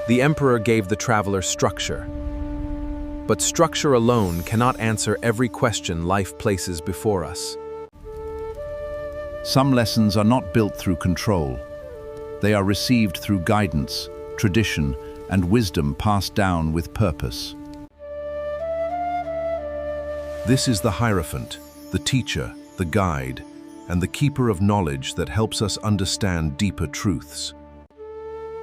The Emperor gave the traveler structure. But structure alone cannot answer every question life places before us. Some lessons are not built through control. They are received through guidance, tradition, and wisdom passed down with purpose. This is the Hierophant, the teacher, the guide, and the keeper of knowledge that helps us understand deeper truths.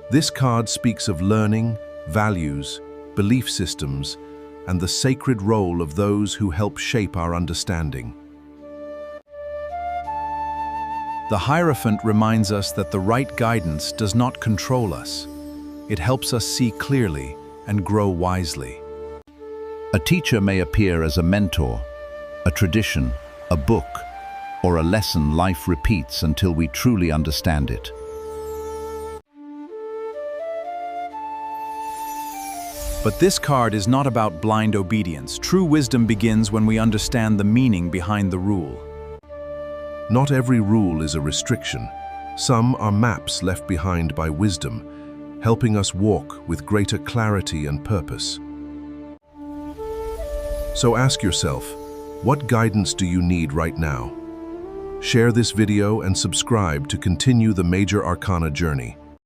This card speaks of learning, values, belief systems, and the sacred role of those who help shape our understanding. The Hierophant reminds us that the right guidance does not control us. It helps us see clearly and grow wisely. A teacher may appear as a mentor, a tradition, a book, or a lesson life repeats until we truly understand it. But this card is not about blind obedience. True wisdom begins when we understand the meaning behind the rule. Not every rule is a restriction. Some are maps left behind by wisdom, helping us walk with greater clarity and purpose. So ask yourself, what guidance do you need right now? Share this video and subscribe to continue the Major Arcana journey.